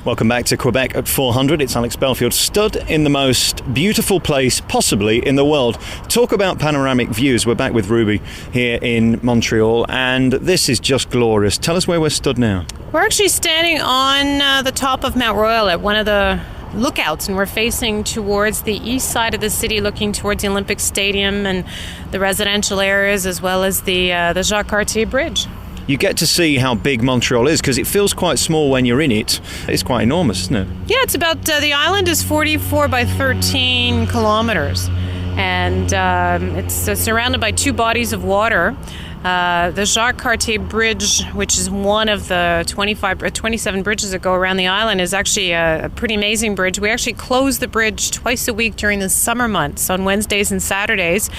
Welcome back to Quebec at 400. It's Alex Belfield, stood in the most beautiful place possibly in the world. Talk about panoramic views. We're back with Ruby here in Montreal, and this is just glorious. Tell us where we're stood now. We're actually standing on the top of Mount Royal at one of the lookouts, and we're facing towards the east side of the city, looking towards the Olympic Stadium and the residential areas, as well as the Jacques Cartier Bridge. You get to see how big Montreal is, because it feels quite small when you're in it. It's quite enormous, isn't it? Yeah, it's about, the island is 44 by 13 kilometers, and it's surrounded by two bodies of water. The Jacques Cartier Bridge, which is one of the 27 bridges that go around the island, is actually a pretty amazing bridge. We actually close the bridge twice a week during the summer months on Wednesdays and Saturdays,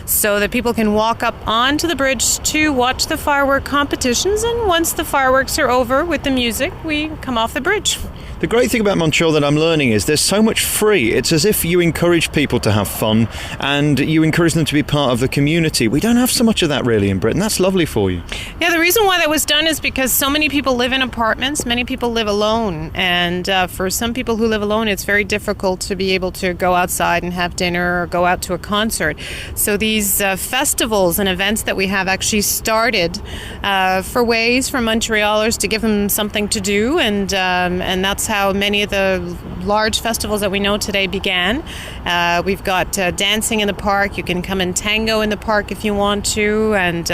so that people can walk up onto the bridge to watch the firework competitions, and once the fireworks are over with the music, we come off the bridge. The great thing about Montreal that I'm learning is there's so much free. It's as if you encourage people to have fun and you encourage them to be part of the community. We don't have so much of that really in Britain. That's lovely for you. Yeah, the reason why that was done is because so many people live in apartments, many people live alone, and for some people who live alone, it's very difficult to be able to go outside and have dinner or go out to a concert. So these festivals and events that we have actually started for ways for Montrealers to give them something to do, and that's how many of the large festivals that we know today began. We've got dancing in the park. You can come and tango in the park if you want to, and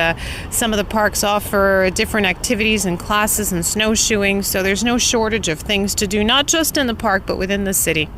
some of the parks offer different activities and classes and snowshoeing, so there's no shortage of things to do, not just in the park but within the city.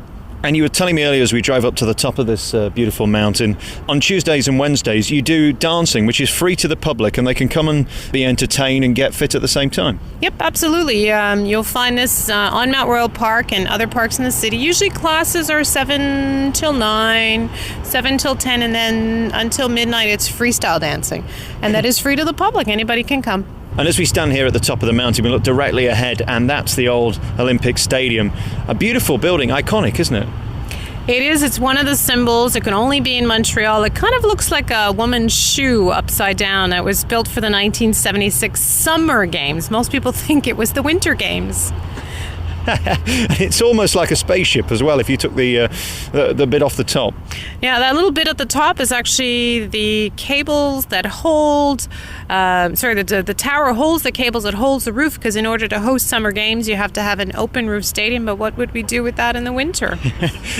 And you were telling me earlier as we drove up to the top of this beautiful mountain, on Tuesdays and Wednesdays you do dancing, which is free to the public, and they can come and be entertained and get fit at the same time. Yep, absolutely. You'll find this on Mount Royal Park and other parks in the city. Usually classes are 7 till 9, 7 till 10, and then until midnight it's freestyle dancing. And that is free to the public. Anybody can come. And as we stand here at the top of the mountain, we look directly ahead, and that's the old Olympic Stadium. A beautiful building, iconic, isn't it? It is. It's one of the symbols. It can only be in Montreal. It kind of looks like a woman's shoe upside down. It was built for the 1976 Summer Games. Most people think it was the Winter Games. It's almost like a spaceship as well if you took the bit off the top. Yeah, that little bit at the top is actually the cables that hold, the tower holds the cables that holds the roof, because in order to host summer games you have to have an open roof stadium, but what would we do with that in the winter?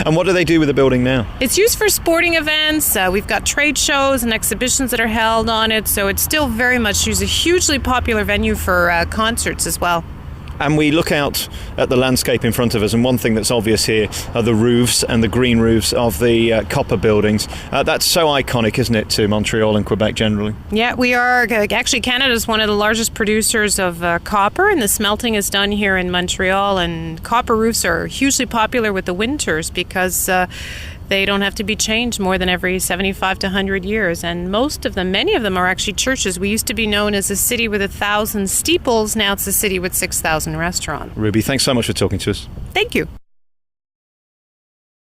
And what do they do with the building now? It's used for sporting events. We've got trade shows and exhibitions that are held on it, so it's still very much used, a hugely popular venue for concerts as well. And we look out at the landscape in front of us, and one thing that's obvious here are the roofs and the green roofs of the copper buildings. That's so iconic, isn't it, to Montreal and Quebec generally? Yeah, we are. Actually, Canada is one of the largest producers of copper, and the smelting is done here in Montreal. And copper roofs are hugely popular with the winters because they don't have to be changed more than every 75 to 100 years. And many of them are actually churches. We used to be known as a city with 1,000 steeples. Now it's a city with 6,000 restaurants. Ruby, thanks so much for talking to us. Thank you.